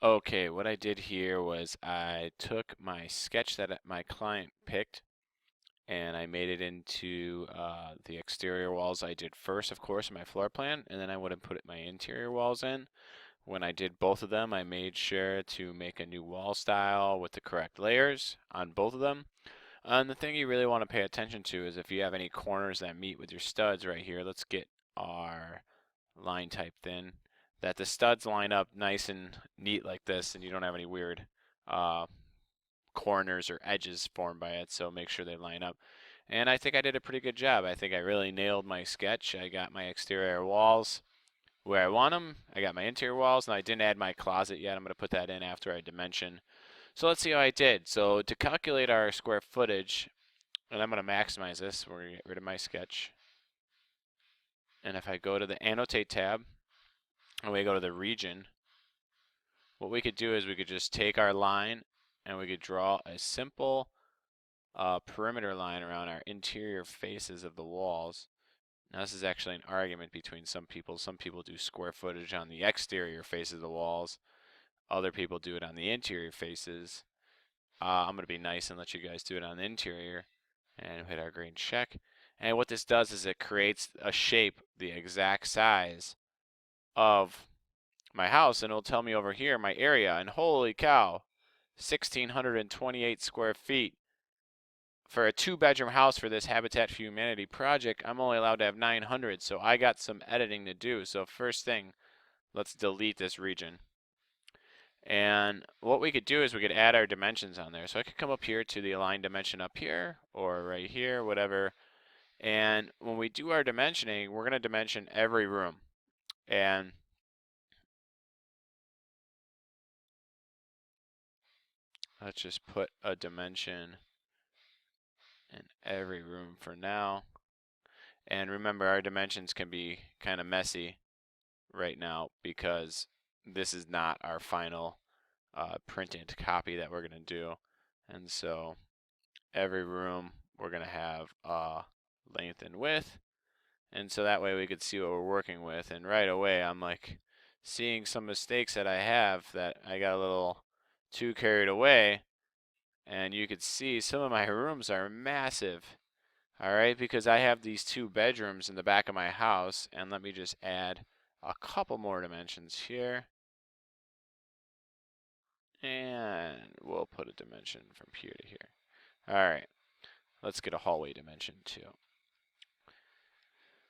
Okay, what I did here was I took my sketch that my client picked and I made it into the exterior walls I did first, of course, in my floor plan, and then I would have put my interior walls in. When I did both of them, I made sure to make a new wall style with the correct layers on both of them. And the thing you really want to pay attention to is if you have any corners that meet with your studs right here. Let's get our line typed in. That the studs line up nice and neat like this, and you don't have any weird uh, corners or edges formed by it. So make sure they line up. And I think I did a pretty good job. I think I really nailed my sketch. I got my exterior walls where I want them. I got my interior walls, and I didn't add my closet yet. I'm going to put that in after I dimension. So let's see how I did. So to calculate our square footage, and I'm going to maximize this, we're going to get rid of my sketch. And if I go to the Annotate tab, and we go to the region, what we could do is we could just take our line, and we could draw a simple perimeter line around our interior faces of the walls. Now this is actually an argument between some people. Some people do square footage on the exterior faces of the walls. Other people do it on the interior faces. I'm going to be nice and let you guys do it on the interior. And hit our green check. And what this does is it creates a shape the exact size of my house. And it'll tell me over here my area. And holy cow, 1,628 square feet. For a 2-bedroom house for this Habitat for Humanity project, I'm only allowed to have 900, so I got some editing to do. So first thing, let's delete this region. And what we could do is we could add our dimensions on there. So I could come up here to the align dimension up here, or right here, whatever. And when we do our dimensioning, we're going to dimension every room. And let's just put a dimension in every room for now. And remember, our dimensions can be kind of messy right now because this is not our final printed copy that we're going to do. And so every room we're going to have length and width. And so that way we could see what we're working with. And right away I'm like seeing some mistakes that I have that I got a little too carried away. And you could see some of my rooms are massive. All right, because I have these 2 bedrooms in the back of my house. And let me just add a couple more dimensions here. And we'll put a dimension from here to here. All right, let's get a hallway dimension too.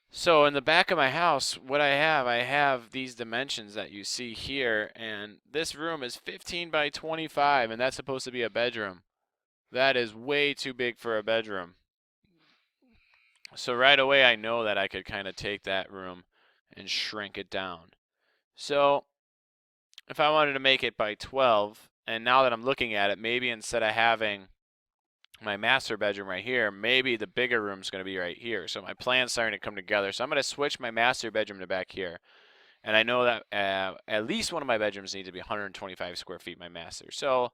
So in the back of my house, what I have these dimensions that you see here, and this room is 15 by 25, and that's supposed to be a bedroom. That is way too big for a bedroom. So right away I know that I could kind of take that room and shrink it down. So if I wanted to make it by 12, and now that I'm looking at it, maybe instead of having my master bedroom right here, maybe the bigger room's going to be right here. So my plan's starting to come together. So I'm going to switch my master bedroom to back here. And I know that at least one of my bedrooms needs to be 125 square feet, my master. So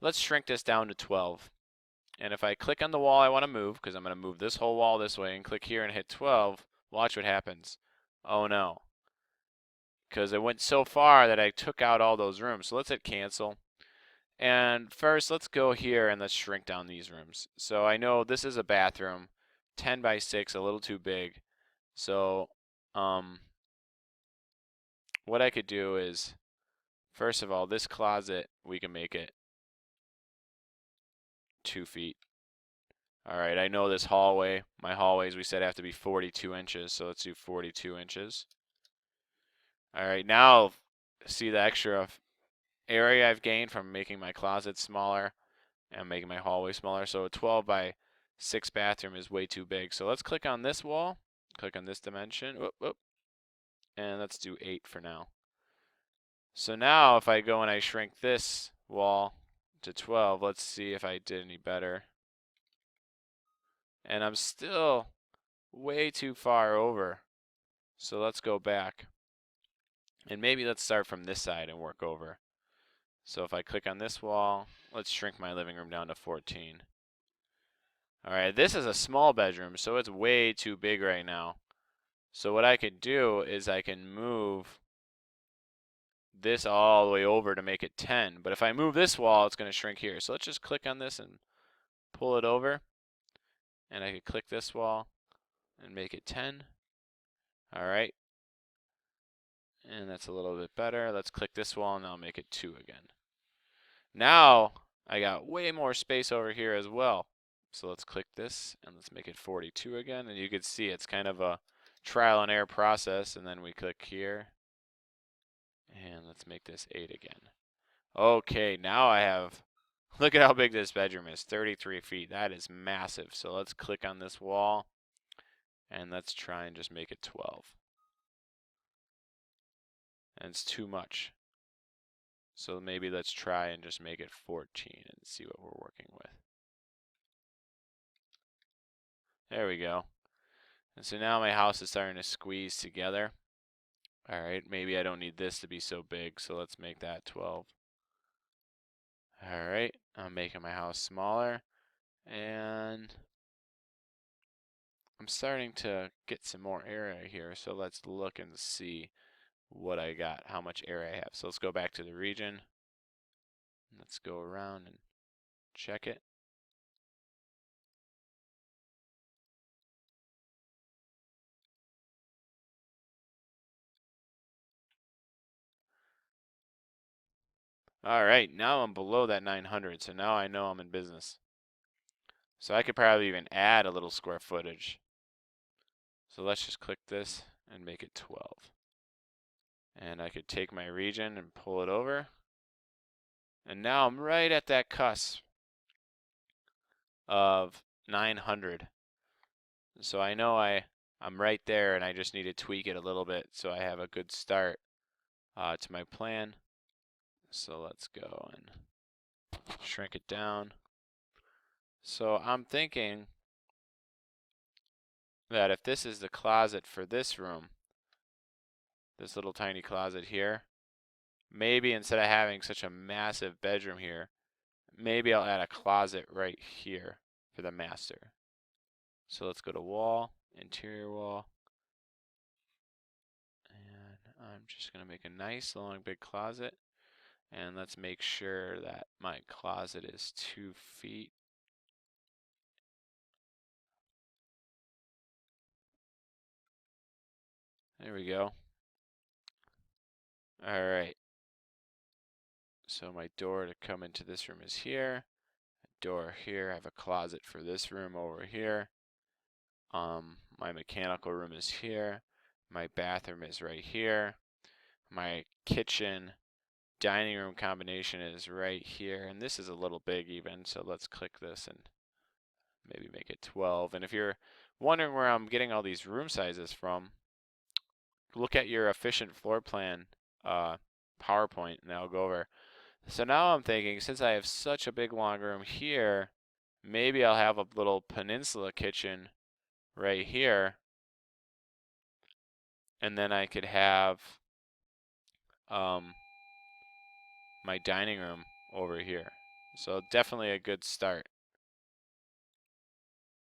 let's shrink this down to 12. And if I click on the wall I want to move, because I'm going to move this whole wall this way, and click here and hit 12, watch what happens. Oh no. Because it went so far that I took out all those rooms. So let's hit cancel. And first, let's go here and let's shrink down these rooms. So I know this is a bathroom, 10 by 6, a little too big. So what I could do is, first of all, this closet, we can make it 2 feet. All right, I know this hallway, my hallways we said have to be 42 inches, so let's do 42 inches. All right, now see the extra area I've gained from making my closet smaller and making my hallway smaller. So a 12 by 6 bathroom is way too big. So let's click on this wall, click on this dimension, and let's do 8 for now. So now if I go and I shrink this wall to 12, let's see if I did any better. And I'm still way too far over. So let's go back. And maybe let's start from this side and work over. So if I click on this wall, let's shrink my living room down to 14. All right, this is a small bedroom, so it's way too big right now. So what I could do is I can move this all the way over to make it 10. But if I move this wall, it's going to shrink here. So let's just click on this and pull it over. And I could click this wall and make it 10. All right. And that's a little bit better. Let's click this wall and I'll make it 2 again. Now I got way more space over here as well. So let's click this and let's make it 42 again. And you can see it's kind of a trial and error process. And then we click here. And let's make this 8 again. Okay, now I have, look at how big this bedroom is, 33 feet. That is massive. So let's click on this wall and let's try and just make it 12. And it's too much. So maybe let's try and just make it 14 and see what we're working with. There we go. And so now my house is starting to squeeze together. All right, maybe I don't need this to be so big, so let's make that 12. All right, I'm making my house smaller, and I'm starting to get some more area here, so let's look and see what I got, how much area I have. So let's go back to the region. Let's go around and check it. All right, now I'm below that 900, so now I know I'm in business. So I could probably even add a little square footage. So let's just click this and make it 12. And I could take my region and pull it over. And now I'm right at that cusp of 900. So I know I'm right there and I just need to tweak it a little bit so I have a good start to my plan. So let's go and shrink it down. So I'm thinking that if this is the closet for this room, this little tiny closet here, maybe instead of having such a massive bedroom here, maybe I'll add a closet right here for the master. So let's go to wall, interior wall, and I'm just going to make a nice long big closet. And let's make sure that my closet is 2 feet. There we go. All right. So my door to come into this room is here. Door here. I have a closet for this room over here. My mechanical room is here. My bathroom is right here. My kitchen dining room combination is right here. And this is a little big even, so let's click this and maybe make it 12. And if you're wondering where I'm getting all these room sizes from, look at your efficient floor plan PowerPoint and I'll go over. So now I'm thinking, since I have such a big long room here, maybe I'll have a little peninsula kitchen right here. And then I could have my dining room over here. So definitely a good start.